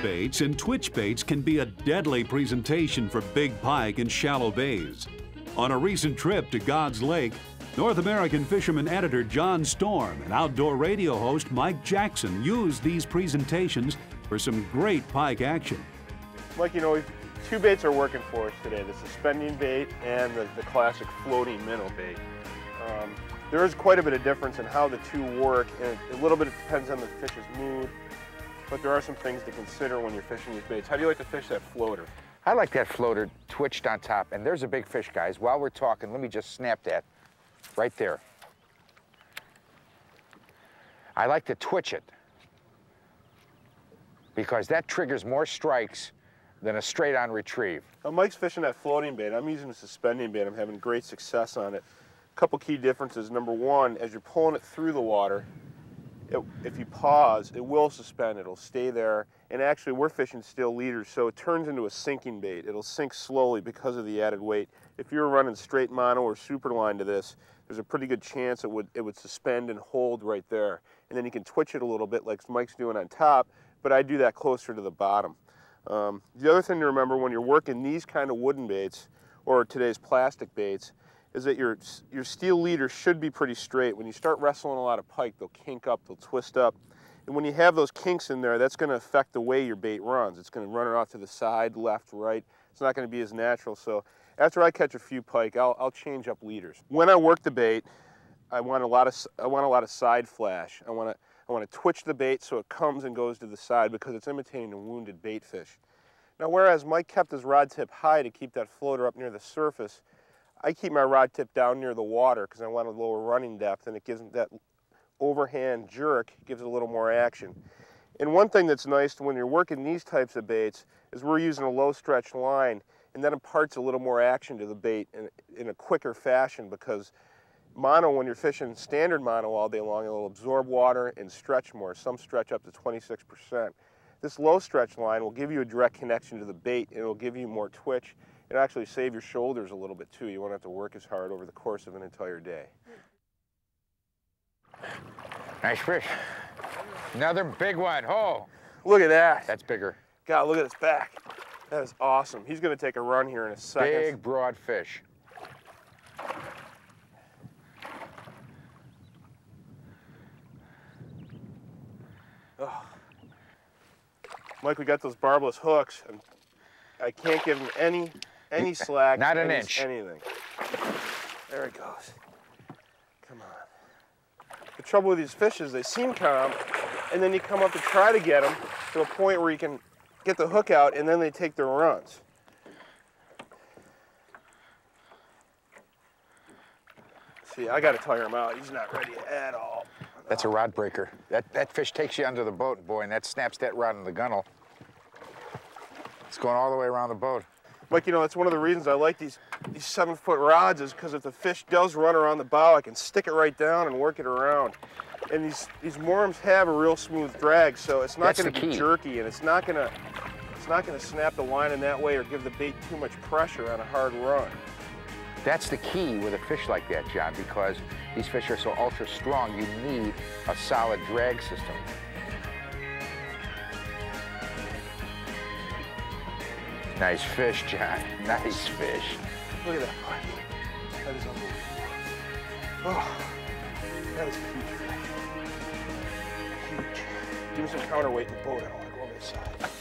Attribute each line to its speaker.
Speaker 1: baits and twitch baits can be a deadly presentation for big pike in shallow bays. On a recent trip to God's Lake, North American fisherman editor John Storm and outdoor radio host Mike Jackson used these presentations for some great pike action.
Speaker 2: Mike, you know, two baits are working for us today, the suspending bait and the classic floating minnow bait. There is quite a bit of difference in how the two work, and a little bit depends on the fish's mood, but there are some things to consider when you're fishing these baits. How do you like to fish that floater?
Speaker 3: I like that floater twitched on top, and there's a big fish, guys. While we're talking, let me just snap that right there. I like to twitch it because that triggers more strikes than a straight-on retrieve.
Speaker 2: Now, Mike's fishing that floating bait. I'm using a suspending bait. I'm having great success on it. A couple key differences. Number one, as you're pulling it through the water, if you pause, it will suspend. It'll stay there. And actually, we're fishing steel leaders, so it turns into a sinking bait. It'll sink slowly because of the added weight. If you're running straight mono or super line to this, there's a pretty good chance it would suspend and hold right there. And then you can twitch it a little bit like Mike's doing on top, but I do that closer to the bottom. The other thing to remember when you're working these kind of wooden baits, or today's plastic baits, is that your steel leader should be pretty straight. When you start wrestling a lot of pike, they'll kink up, they'll twist up. And when you have those kinks in there, that's going to affect the way your bait runs. It's going to run it off to the side, left, right. It's not going to be as natural. So after I catch a few pike, I'll change up leaders. When I work the bait, I want a lot of side flash. I want to twitch the bait so it comes and goes to the side because it's imitating a wounded bait fish. Now, whereas Mike kept his rod tip high to keep that floater up near the surface, I keep my rod tip down near the water because I want a lower running depth, and it gives that overhand jerk, gives it a little more action. And one thing that's nice when you're working these types of baits is we're using a low stretch line, and that imparts a little more action to the bait in a quicker fashion because mono, when you're fishing standard mono all day long, it'll absorb water and stretch more. Some stretch up to 26%. This low stretch line will give you a direct connection to the bait, and it'll give you more twitch. It'll actually save your shoulders a little bit too. You won't have to work as hard over the course of an entire day.
Speaker 3: Nice fish. Another big one. Oh,
Speaker 2: look at that.
Speaker 3: That's bigger.
Speaker 2: God, look at his back. That is awesome. He's going to take a run here in a second.
Speaker 3: Big, broad fish.
Speaker 2: Oh. Mike, we got those barbless hooks, and I can't give him any slack.
Speaker 3: Not an inch.
Speaker 2: Anything. There he goes. Come on. The trouble with these fish is they seem calm, and then you come up to try to get them to a point where you can get the hook out, and then they take their runs. See, I got to tire him out. He's not ready at all.
Speaker 3: That's a rod breaker. That fish takes you under the boat, boy, and that snaps that rod in the gunnel. It's going all the way around the boat.
Speaker 2: Mike, you know, that's one of the reasons I like these 7-foot rods is because if the fish does run around the bow, I can stick it right down and work it around. And these worms have a real smooth drag, so it's not going to be jerky, and it's not going to snap the line in that way or give the bait too much pressure on a hard run.
Speaker 3: That's the key with a fish like that, John, because these fish are so ultra strong, you need a solid drag system. Nice fish, John. Nice fish.
Speaker 2: Look at that pike. That is unbelievable. Oh, that is a huge fish. Huge. Give me some counterweight in the boat. I don't want to go on this side.